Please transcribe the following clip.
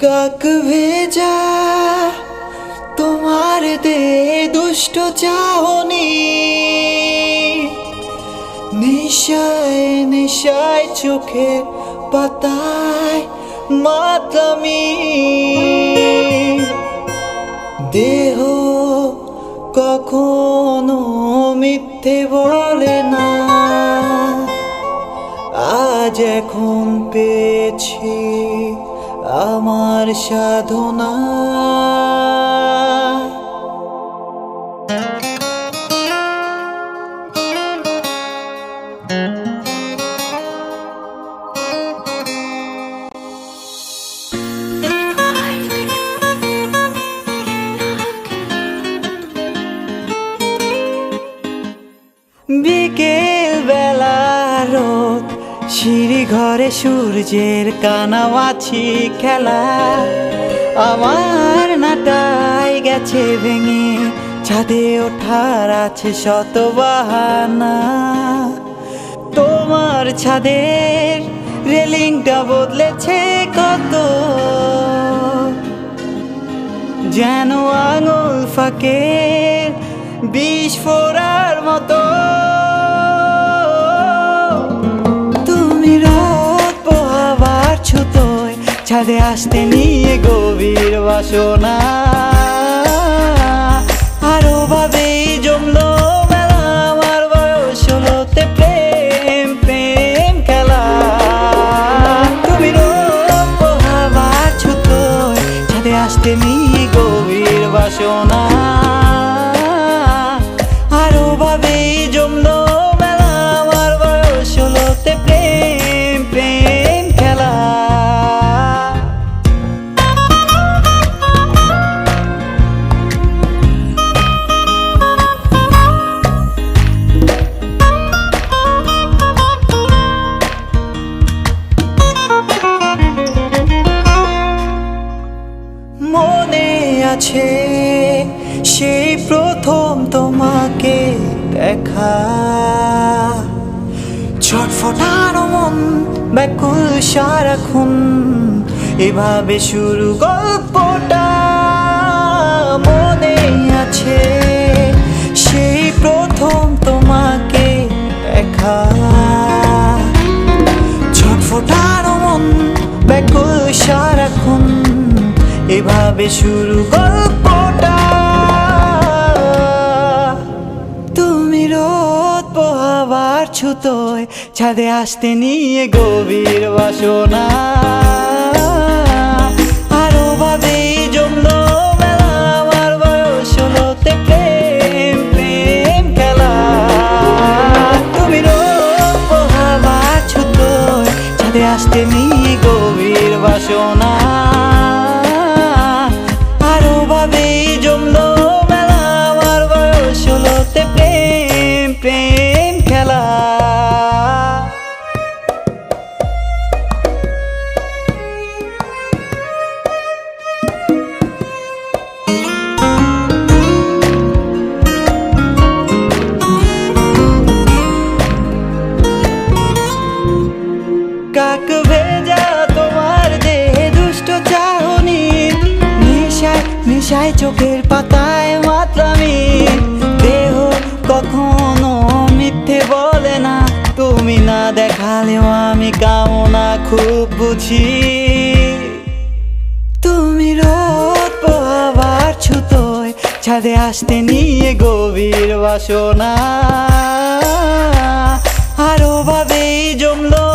কাক ভেজা তোমার দে দুষ্ট চাহনি, নেশায় নেশায় চোখে পাতায় মাতলামি। দেহ কখনো মিথ্যে বলে না, আজ এখন পেয়েছি আমার সাধনা। বিকেল বেলা রোদ, সিঁড়ি ঘরে সূর্যের কানামাছি খেলা। আমার নাটাই গেছে ভেঙে, ছাদে ওঠার আছে শত বাহানা। তোমার ছাদের রেলিংটা বদলেছে কত, যেন আঙুল ফাঁকে বিষ ফোড়ার মতো। তুমি রোদ পোহাবার ছুতোয় ছাদে আসতে নিয়ে গভীর বাসনা। আরো ভাবেই জমলো মেলা, আমার বয়স হলোতে প্রেম প্রেম খেলা। তুমি রোদ পোহাবার ছুতোয় ছাদে আসতে নিয়ে গভীর বাসনা। আরো ভাবেই জমলো মেলা, আমার বয়স হলোতে প্রেম প্রেম খেলা। মনে আছে সেই প্রথম তোমাকে দেখা, ছটফটানো মন ব্যাকুল সারাক্ষণ, এভাবে শুরু গল্পটা। মনে আছে সেই প্রথম তোমাকে দেখা, ছটফটানো মন ব্যাকুল সারাক্ষণ, এভাবে শুরু গল্পটা। তুমি রোদ পোহাবার ছুতোয় ছাদে আসতে নিয়ে গভীর বাসনা। আরো ভাবেই জমলো মেলা, আমার বয়স হলোতে প্রেম প্রেম খেলা। তুমি রোদ পোহাবার ছুতোয় ছাদে আসতে নিয়ে গভীর বাসনা। আরো ভাবেই জমলো মেলা, আমার বয়স হলোতে প্রেম প্রেম খেলা। কাক ভেজা তোমার দেহে দুষ্ট চাহনি, নেশায় নেশায় চোখের পাতায় মাতলামি। দেহ কখনো মিথ্যে বলে না, তুমি না দেখালেও আমি কামনা খুব বুঝি। তুমি রোদ পোহাবার ছুতোয় ছাদে আসতে নিয়ে গভীর বাসনা। আরো ভাবেই জমলো